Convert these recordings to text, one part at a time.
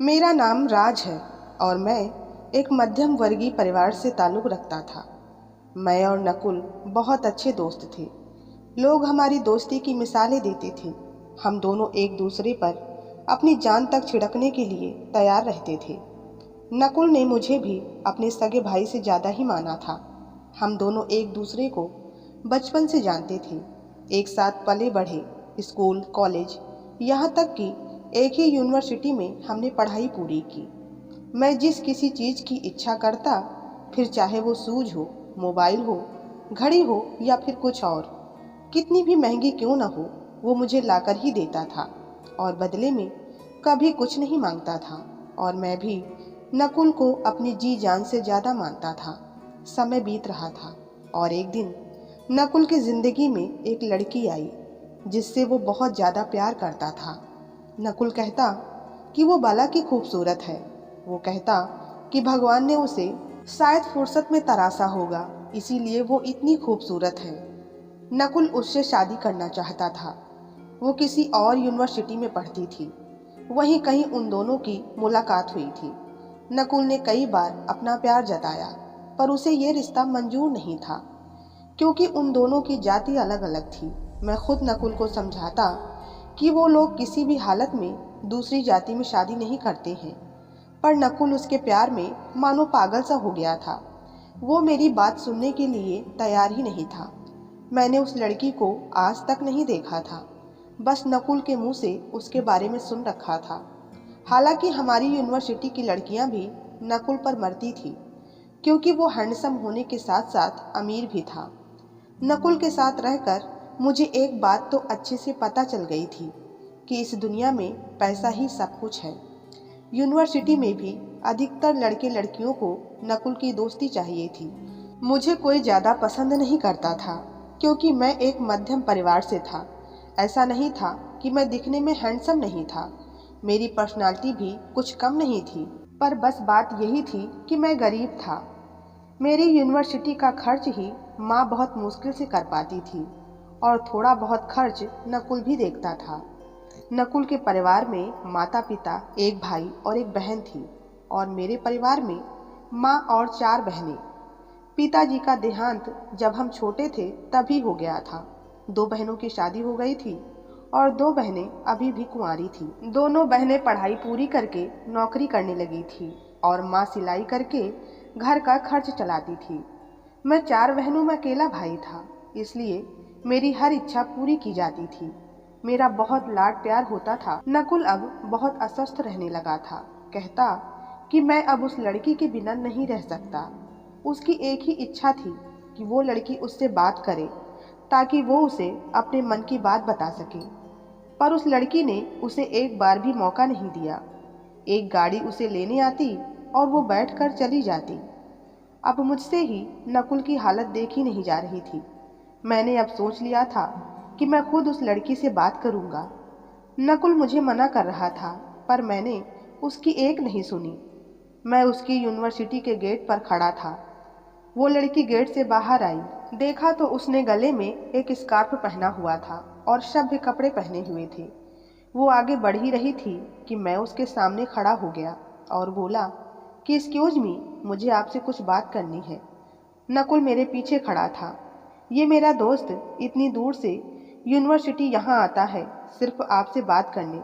मेरा नाम राज है और मैं एक मध्यम वर्गीय परिवार से ताल्लुक़ रखता था। मैं और नकुल बहुत अच्छे दोस्त थे। लोग हमारी दोस्ती की मिसालें देते थे। हम दोनों एक दूसरे पर अपनी जान तक छिड़कने के लिए तैयार रहते थे। नकुल ने मुझे भी अपने सगे भाई से ज़्यादा ही माना था। हम दोनों एक दूसरे को बचपन से जानते थे, एक साथ पले बढ़े, स्कूल, कॉलेज, यहाँ तक कि एक ही यूनिवर्सिटी में हमने पढ़ाई पूरी की। मैं जिस किसी चीज़ की इच्छा करता, फिर चाहे वो शूज हो, मोबाइल हो, घड़ी हो या फिर कुछ और, कितनी भी महंगी क्यों न हो, वो मुझे लाकर ही देता था और बदले में कभी कुछ नहीं मांगता था। और मैं भी नकुल को अपनी जी जान से ज़्यादा मानता था। समय बीत रहा था और एक दिन नकुल की ज़िंदगी में एक लड़की आई जिससे वो बहुत ज़्यादा प्यार करता था। नकुल कहता कि वो बाला की खूबसूरत है। वो कहता कि भगवान ने उसे शायद फुर्सत में तराशा होगा, इसीलिए वो इतनी खूबसूरत है। नकुल उससे शादी करना चाहता था। वो किसी और यूनिवर्सिटी में पढ़ती थी। वहीं कहीं उन दोनों की मुलाकात हुई थी। नकुल ने कई बार अपना प्यार जताया, पर उसे ये रिश्ता मंजूर नहीं था क्योंकि उन दोनों की जाति अलग अलग थी। मैं खुद नकुल को समझाता कि वो लोग किसी भी हालत में दूसरी जाति में शादी नहीं करते हैं, पर नकुल उसके प्यार में मानो पागल सा हो गया था। वो मेरी बात सुनने के लिए तैयार ही नहीं था। मैंने उस लड़की को आज तक नहीं देखा था, बस नकुल के मुंह से उसके बारे में सुन रखा था। हालांकि हमारी यूनिवर्सिटी की लड़कियां भी नकुल पर मरती थी क्योंकि वो हैंडसम होने के साथ साथ अमीर भी था। नकुल के साथ रहकर मुझे एक बात तो अच्छे से पता चल गई थी कि इस दुनिया में पैसा ही सब कुछ है। यूनिवर्सिटी में भी अधिकतर लड़के लड़कियों को नकुल की दोस्ती चाहिए थी। मुझे कोई ज़्यादा पसंद नहीं करता था क्योंकि मैं एक मध्यम परिवार से था। ऐसा नहीं था कि मैं दिखने में हैंडसम नहीं था, मेरी पर्सनालिटी भी कुछ कम नहीं थी, पर बस बात यही थी कि मैं गरीब था। मेरी यूनिवर्सिटी का खर्च ही माँ बहुत मुश्किल से कर पाती थी और थोड़ा बहुत खर्च नकुल भी देखता था। नकुल के परिवार में माता पिता, एक भाई और एक बहन थी और मेरे परिवार में माँ और 4 बहनें। पिताजी का देहांत जब हम छोटे थे तभी हो गया था। 2 बहनों की शादी हो गई थी और 2 बहनें अभी भी कुंवारी थी। दोनों बहनें पढ़ाई पूरी करके नौकरी करने लगी थी और माँ सिलाई करके घर का खर्च चलाती थी। मैं 4 बहनों में अकेला भाई था, इसलिए मेरी हर इच्छा पूरी की जाती थी। मेरा बहुत लाड प्यार होता था। नकुल अब बहुत अस्वस्थ रहने लगा था। कहता कि मैं अब उस लड़की के बिना नहीं रह सकता। उसकी एक ही इच्छा थी कि वो लड़की उससे बात करे ताकि वो उसे अपने मन की बात बता सके, पर उस लड़की ने उसे एक बार भी मौका नहीं दिया। एक गाड़ी उसे लेने आती और वो बैठकर चली जाती। अब मुझसे ही नकुल की हालत देखी नहीं जा रही थी। मैंने अब सोच लिया था कि मैं खुद उस लड़की से बात करूंगा। नकुल मुझे मना कर रहा था, पर मैंने उसकी एक नहीं सुनी। मैं उसकी यूनिवर्सिटी के गेट पर खड़ा था। वो लड़की गेट से बाहर आई। देखा तो उसने गले में एक स्कार्फ पहना हुआ था और सभ्य कपड़े पहने हुए थे। वो आगे बढ़ ही रही थी कि मैं उसके सामने खड़ा हो गया और बोला कि एक्सक्यूज मी, मुझे आपसे कुछ बात करनी है। नकुल मेरे पीछे खड़ा था। ये मेरा दोस्त इतनी दूर से यूनिवर्सिटी यहाँ आता है सिर्फ आपसे बात करने।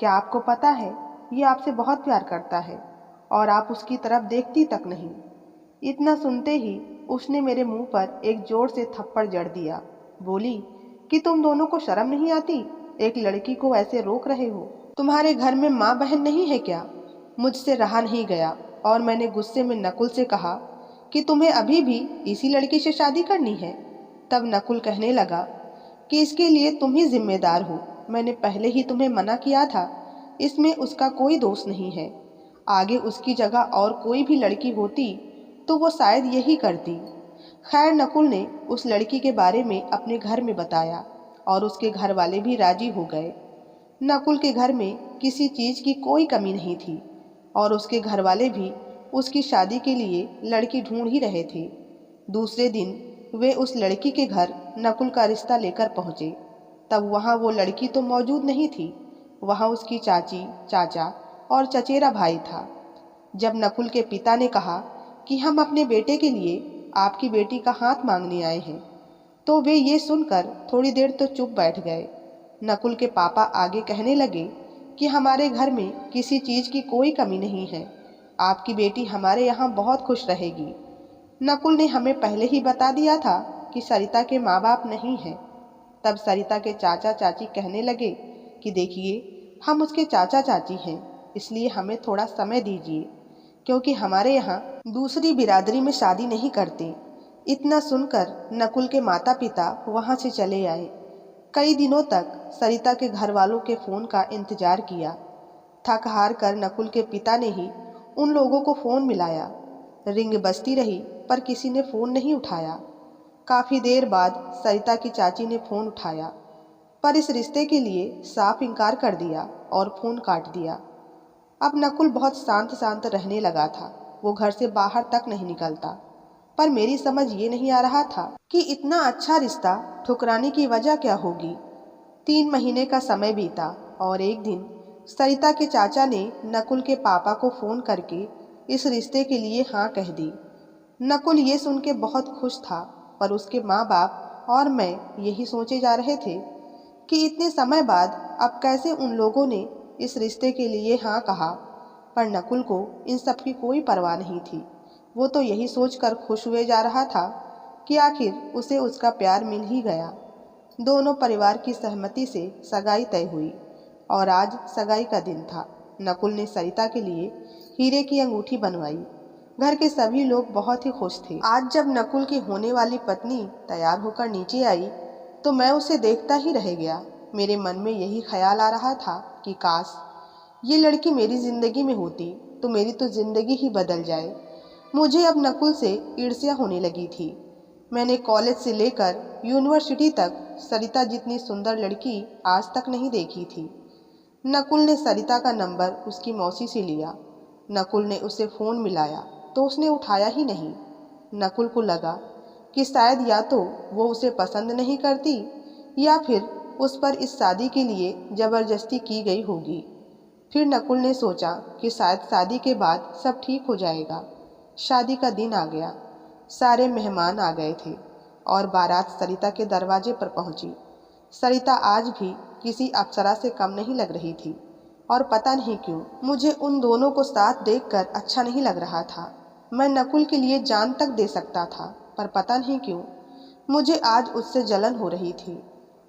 क्या आपको पता है, ये आपसे बहुत प्यार करता है और आप उसकी तरफ देखती तक नहीं। इतना सुनते ही उसने मेरे मुंह पर एक जोर से थप्पड़ जड़ दिया। बोली कि तुम दोनों को शर्म नहीं आती, एक लड़की को ऐसे रोक रहे हो। तुम्हारे घर में माँ बहन नहीं है क्या? मुझसे रहा नहीं गया और मैंने गुस्से में नकुल से कहा कि तुम्हें अभी भी इसी लड़की से शादी करनी है। तब नकुल कहने लगा कि इसके लिए तुम ही जिम्मेदार हो। मैंने पहले ही तुम्हें मना किया था, इसमें उसका कोई दोष नहीं है। आगे उसकी जगह और कोई भी लड़की होती तो वो शायद यही करती। खैर, नकुल ने उस लड़की के बारे में अपने घर में बताया और उसके घर वाले भी राजी हो गए। नकुल के घर में किसी चीज़ की कोई कमी नहीं थी और उसके घर वाले भी उसकी शादी के लिए लड़की ढूंढ ही रहे थे। दूसरे दिन वे उस लड़की के घर नकुल का रिश्ता लेकर पहुँचे। तब वहाँ वो लड़की तो मौजूद नहीं थी। वहाँ उसकी चाची, चाचा और चचेरा भाई था। जब नकुल के पिता ने कहा कि हम अपने बेटे के लिए आपकी बेटी का हाथ मांगने आए हैं, तो वे ये सुनकर थोड़ी देर तो चुप बैठ गए। नकुल के पापा आगे कहने लगे कि हमारे घर में किसी चीज़ की कोई कमी नहीं है, आपकी बेटी हमारे यहाँ बहुत खुश रहेगी। नकुल ने हमें पहले ही बता दिया था कि सरिता के माँ बाप नहीं हैं। तब सरिता के चाचा चाची कहने लगे कि देखिए, हम उसके चाचा चाची हैं, इसलिए हमें थोड़ा समय दीजिए, क्योंकि हमारे यहाँ दूसरी बिरादरी में शादी नहीं करते। इतना सुनकर नकुल के माता पिता वहाँ से चले आए। कई दिनों तक सरिता के घर वालों के फ़ोन का इंतजार किया। थक हार कर नकुल के पिता ने ही उन लोगों को फ़ोन मिलाया। रिंग बजती रही पर किसी ने फ़ोन नहीं उठाया। काफ़ी देर बाद सरिता की चाची ने फ़ोन उठाया, पर इस रिश्ते के लिए साफ इनकार कर दिया और फ़ोन काट दिया। अब नकुल बहुत शांत शांत रहने लगा था। वो घर से बाहर तक नहीं निकलता। पर मेरी समझ ये नहीं आ रहा था कि इतना अच्छा रिश्ता ठुकराने की वजह क्या होगी। 3 महीने का समय बीता और एक दिन सरिता के चाचा ने नकुल के पापा को फ़ोन करके इस रिश्ते के लिए हाँ कह दी। नकुल ये सुन के बहुत खुश था, पर उसके माँ बाप और मैं यही सोचे जा रहे थे कि इतने समय बाद अब कैसे उन लोगों ने इस रिश्ते के लिए हाँ कहा। पर नकुल को इन सब की कोई परवाह नहीं थी। वो तो यही सोचकर खुश हुए जा रहा था कि आखिर उसे उसका प्यार मिल ही गया। दोनों परिवार की सहमति से सगाई तय हुई और आज सगाई का दिन था। नकुल ने सरिता के लिए हीरे की अंगूठी बनवाई। घर के सभी लोग बहुत ही खुश थे। आज जब नकुल की होने वाली पत्नी तैयार होकर नीचे आई तो मैं उसे देखता ही रह गया। मेरे मन में यही ख्याल आ रहा था कि काश ये लड़की मेरी ज़िंदगी में होती तो मेरी तो ज़िंदगी ही बदल जाए। मुझे अब नकुल से ईर्ष्या होने लगी थी। मैंने कॉलेज से लेकर यूनिवर्सिटी तक सरिता जितनी सुंदर लड़की आज तक नहीं देखी थी। नकुल ने सरिता का नंबर उसकी मौसी से लिया। नकुल ने उसे फ़ोन मिलाया तो उसने उठाया ही नहीं। नकुल को लगा कि शायद या तो वो उसे पसंद नहीं करती या फिर उस पर इस शादी के लिए ज़बरदस्ती की गई होगी। फिर नकुल ने सोचा कि शायद शादी के बाद सब ठीक हो जाएगा। शादी का दिन आ गया। सारे मेहमान आ गए थे और बारात सरिता के दरवाजे पर पहुंची। सरिता आज भी किसी अप्सरा से कम नहीं लग रही थी और पता नहीं क्यों मुझे उन दोनों को साथ देखकर अच्छा नहीं लग रहा था। मैं नकुल के लिए जान तक दे सकता था, पर पता नहीं क्यों मुझे आज उससे जलन हो रही थी।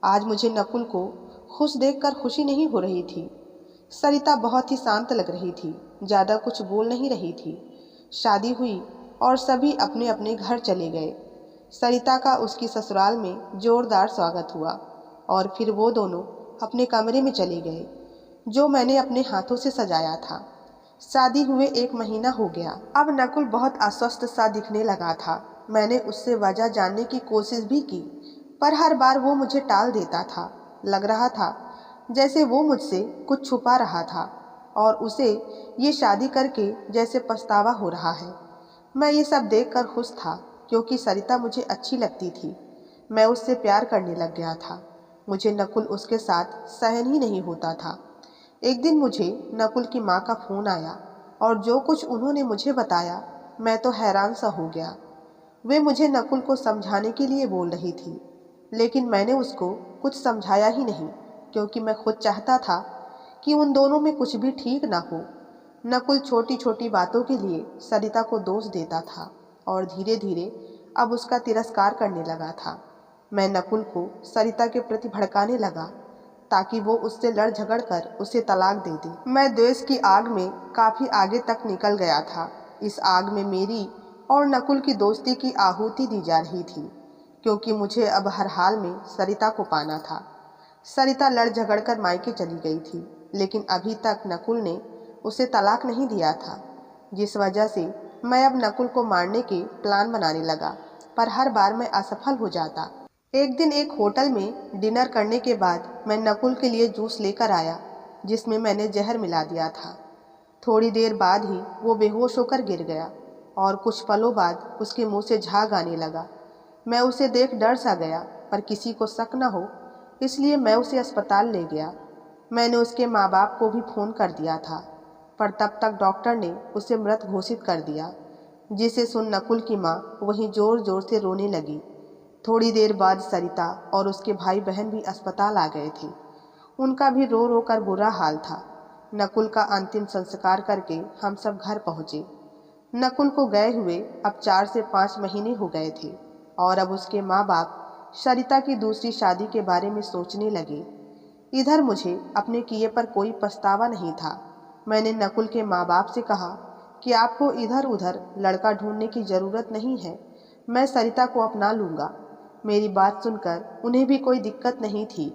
आज मुझे नकुल को खुश देखकर खुशी नहीं हो रही थी। सरिता बहुत ही शांत लग रही थी, ज़्यादा कुछ बोल नहीं रही थी। शादी हुई और सभी अपने अपने घर चले गए। सरिता का उसकी ससुराल में जोरदार स्वागत हुआ और फिर वो दोनों अपने कमरे में चले गए, जो मैंने अपने हाथों से सजाया था। शादी हुए 1 महीना हो गया। अब नकुल बहुत अस्वस्थ सा दिखने लगा था। मैंने उससे वजह जानने की कोशिश भी की, पर हर बार वो मुझे टाल देता था। लग रहा था जैसे वो मुझसे कुछ छुपा रहा था और उसे ये शादी करके जैसे पछतावा हो रहा है। मैं ये सब देखकर खुश था, क्योंकि सरिता मुझे अच्छी लगती थी। मैं उससे प्यार करने लग गया था। मुझे नकुल उसके साथ सहन ही नहीं होता था। एक दिन मुझे नकुल की माँ का फ़ोन आया और जो कुछ उन्होंने मुझे बताया मैं तो हैरान सा हो गया। वे मुझे नकुल को समझाने के लिए बोल रही थी, लेकिन मैंने उसको कुछ समझाया ही नहीं, क्योंकि मैं खुद चाहता था कि उन दोनों में कुछ भी ठीक ना हो। नकुल छोटी छोटी बातों के लिए सरिता को दोष देता था और धीरे धीरे अब उसका तिरस्कार करने लगा था। मैं नकुल को सरिता के प्रति भड़काने लगा ताकि वो उससे लड़ झगड़ कर उसे तलाक दे दे। मैं द्वेष की आग में काफ़ी आगे तक निकल गया था। इस आग में मेरी और नकुल की दोस्ती की आहुति दी जा रही थी, क्योंकि मुझे अब हर हाल में सरिता को पाना था। सरिता लड़ झगड़ कर मायके चली गई थी, लेकिन अभी तक नकुल ने उसे तलाक नहीं दिया था, जिस वजह से मैं अब नकुल को मारने के प्लान बनाने लगा, पर हर बार मैं असफल हो जाता। एक दिन एक होटल में डिनर करने के बाद मैं नकुल के लिए जूस लेकर आया, जिसमें मैंने जहर मिला दिया था। थोड़ी देर बाद ही वो बेहोश होकर गिर गया और कुछ पलों बाद उसके मुंह से झाग आने लगा। मैं उसे देख डर सा गया, पर किसी को शक न हो इसलिए मैं उसे अस्पताल ले गया। मैंने उसके माँ बाप को भी फ़ोन कर दिया था, पर तब तक डॉक्टर ने उसे मृत घोषित कर दिया, जिसे सुन नकुल की माँ वहीं जोर जोर से रोने लगी। थोड़ी देर बाद सरिता और उसके भाई बहन भी अस्पताल आ गए थे। उनका भी रो रो कर बुरा हाल था। नकुल का अंतिम संस्कार करके हम सब घर पहुँचे। नकुल को गए हुए अब 4 से 5 महीने हो गए थे और अब उसके माँ बाप सरिता की दूसरी शादी के बारे में सोचने लगे। इधर मुझे अपने किए पर कोई पछतावा नहीं था। मैंने नकुल के माँ बाप से कहा कि आपको इधर उधर लड़का ढूंढने की ज़रूरत नहीं है, मैं सरिता को अपना लूँगा। मेरी बात सुनकर उन्हें भी कोई दिक्कत नहीं थी,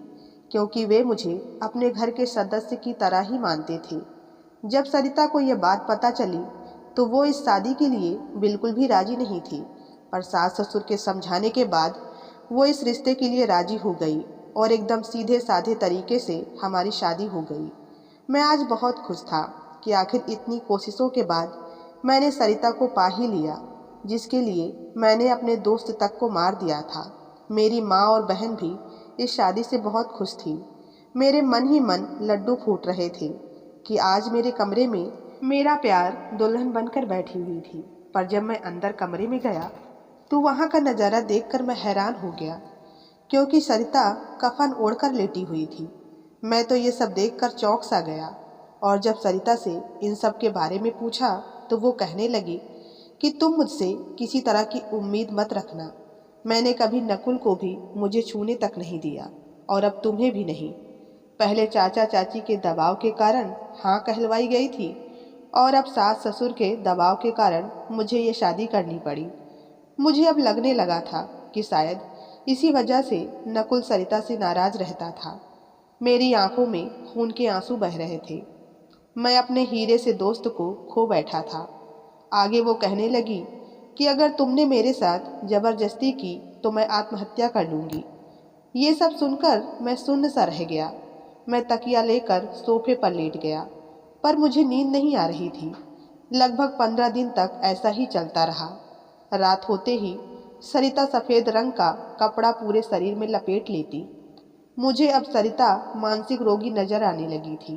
क्योंकि वे मुझे अपने घर के सदस्य की तरह ही मानते थे। जब सरिता को यह बात पता चली तो वो इस शादी के लिए बिल्कुल भी राजी नहीं थी, पर सास ससुर के समझाने के बाद वो इस रिश्ते के लिए राजी हो गई और एकदम सीधे साधे तरीके से हमारी शादी हो गई। मैं आज बहुत खुश था कि आखिर इतनी कोशिशों के बाद मैंने सरिता को पा ही लिया, जिसके लिए मैंने अपने दोस्त तक को मार दिया था। मेरी माँ और बहन भी इस शादी से बहुत खुश थी। मेरे मन ही मन लड्डू फूट रहे थे कि आज मेरे कमरे में मेरा प्यार दुल्हन बनकर बैठी हुई थी। पर जब मैं अंदर कमरे में गया तो वहाँ का नज़ारा देखकर मैं हैरान हो गया, क्योंकि सरिता कफन ओढ़कर लेटी हुई थी। मैं तो ये सब देखकर चौंक सा गया और जब सरिता से इन सब के बारे में पूछा तो वो कहने लगी कि तुम मुझसे किसी तरह की उम्मीद मत रखना। मैंने कभी नकुल को भी मुझे छूने तक नहीं दिया और अब तुम्हें भी नहीं। पहले चाचा चाची के दबाव के कारण हाँ कहलवाई गई थी और अब सास ससुर के दबाव के कारण मुझे ये शादी करनी पड़ी। मुझे अब लगने लगा था कि शायद इसी वजह से नकुल सरिता से नाराज रहता था। मेरी आंखों में खून के आंसू बह रहे थे। मैं अपने हीरे से दोस्त को खो बैठा था। आगे वो कहने लगी कि अगर तुमने मेरे साथ जबरदस्ती की तो मैं आत्महत्या कर लूँगी। ये सब सुनकर मैं सुन्न सा रह गया। मैं तकिया लेकर सोफे पर लेट गया, पर मुझे नींद नहीं आ रही थी। लगभग 15 दिन तक ऐसा ही चलता रहा। रात होते ही सरिता सफ़ेद रंग का कपड़ा पूरे शरीर में लपेट लेती। मुझे अब सरिता मानसिक रोगी नजर आने लगी थी।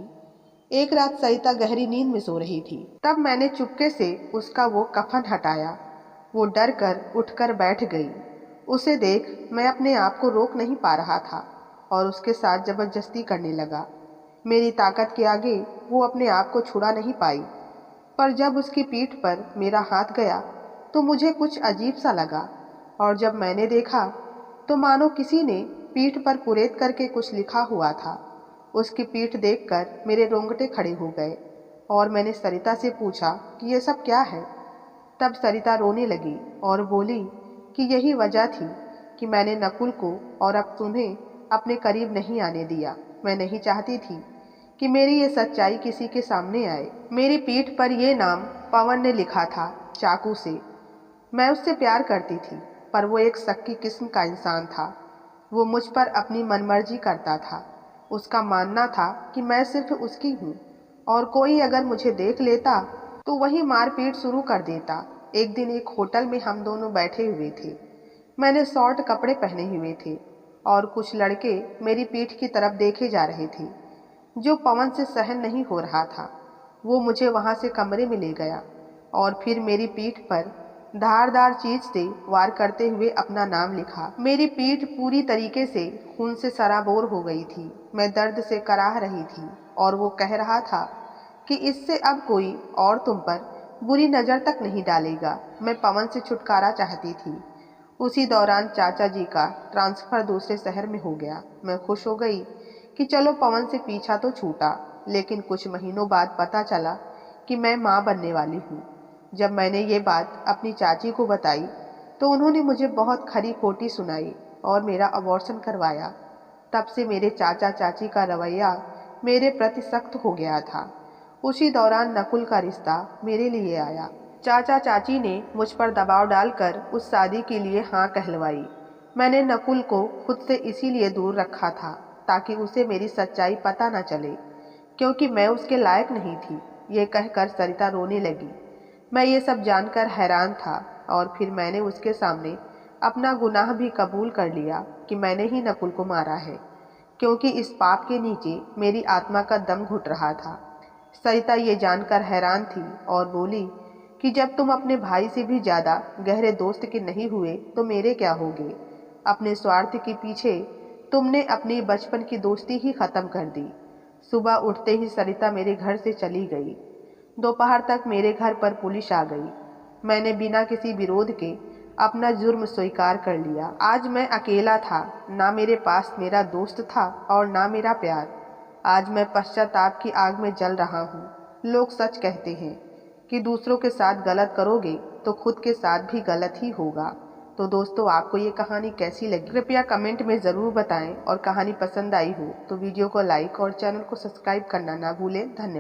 एक रात सरिता गहरी नींद में सो रही थी, तब मैंने चुपके से उसका वो कफन हटाया। वो डर कर उठकर बैठ गई। उसे देख मैं अपने आप को रोक नहीं पा रहा था और उसके साथ जबरदस्ती करने लगा। मेरी ताकत के आगे वो अपने आप को छुड़ा नहीं पाई, पर जब उसकी पीठ पर मेरा हाथ गया तो मुझे कुछ अजीब सा लगा और जब मैंने देखा तो मानो किसी ने पीठ पर कुरेद करके कुछ लिखा हुआ था। उसकी पीठ देखकर मेरे रोंगटे खड़े हो गए और मैंने सरिता से पूछा कि ये सब क्या है। तब सरिता रोने लगी और बोली कि यही वजह थी कि मैंने नकुल को और अब तुम्हें अपने करीब नहीं आने दिया। मैं नहीं चाहती थी कि मेरी ये सच्चाई किसी के सामने आए। मेरी पीठ पर ये नाम पवन ने लिखा था, चाकू से। मैं उससे प्यार करती थी, पर वो एक शक्की किस्म का इंसान था। वो मुझ पर अपनी मनमर्जी करता था। उसका मानना था कि मैं सिर्फ उसकी हूँ और कोई अगर मुझे देख लेता तो वही मारपीट शुरू कर देता। एक दिन एक होटल में हम दोनों बैठे हुए थे। मैंने शॉर्ट कपड़े पहने हुए थे और कुछ लड़के मेरी पीठ की तरफ देखे जा रहे थे, जो पवन से सहन नहीं हो रहा था। वो मुझे वहाँ से कमरे में ले गया और फिर मेरी पीठ पर धारदार चीज से वार करते हुए अपना नाम लिखा। मेरी पीठ पूरी तरीके से खून से सराबोर हो गई थी। मैं दर्द से कराह रही थी और वो कह रहा था कि इससे अब कोई और तुम पर बुरी नज़र तक नहीं डालेगा। मैं पवन से छुटकारा चाहती थी। उसी दौरान चाचा जी का ट्रांसफ़र दूसरे शहर में हो गया। मैं खुश हो गई कि चलो पवन से पीछा तो छूटा, लेकिन कुछ महीनों बाद पता चला कि मैं माँ बनने वाली हूँ। जब मैंने ये बात अपनी चाची को बताई तो उन्होंने मुझे बहुत खरी खोटी सुनाई और मेरा अबॉर्शन करवाया। तब से मेरे चाचा चाची का रवैया मेरे प्रति सख्त हो गया था। उसी दौरान नकुल का रिश्ता मेरे लिए आया। चाचा चाची ने मुझ पर दबाव डालकर उस शादी के लिए हाँ कहलवाई। मैंने नकुल को खुद से इसीलिए दूर रखा था ताकि उसे मेरी सच्चाई पता न चले, क्योंकि मैं उसके लायक नहीं थी। ये कहकर सरिता रोने लगी। मैं ये सब जानकर हैरान था और फिर मैंने उसके सामने अपना गुनाह भी कबूल कर लिया कि मैंने ही नकुल को मारा है, क्योंकि इस पाप के नीचे मेरी आत्मा का दम घुट रहा था। सरिता ये जानकर हैरान थी और बोली कि जब तुम अपने भाई से भी ज़्यादा गहरे दोस्त के नहीं हुए तो मेरे क्या होगे। अपने स्वार्थ के पीछे तुमने अपनी बचपन की दोस्ती ही ख़त्म कर दी। सुबह उठते ही सरिता मेरे घर से चली गई। दोपहर तक मेरे घर पर पुलिस आ गई। मैंने बिना किसी विरोध के अपना जुर्म स्वीकार कर लिया। आज मैं अकेला था, ना मेरे पास मेरा दोस्त था और ना मेरा प्यार। आज मैं पश्चाताप की आग में जल रहा हूँ। लोग सच कहते हैं कि दूसरों के साथ गलत करोगे तो खुद के साथ भी गलत ही होगा। तो दोस्तों, आपको ये कहानी कैसी लगी कृपया कमेंट में ज़रूर बताएं और कहानी पसंद आई हो तो वीडियो को लाइक और चैनल को सब्सक्राइब करना ना भूलें। धन्यवाद।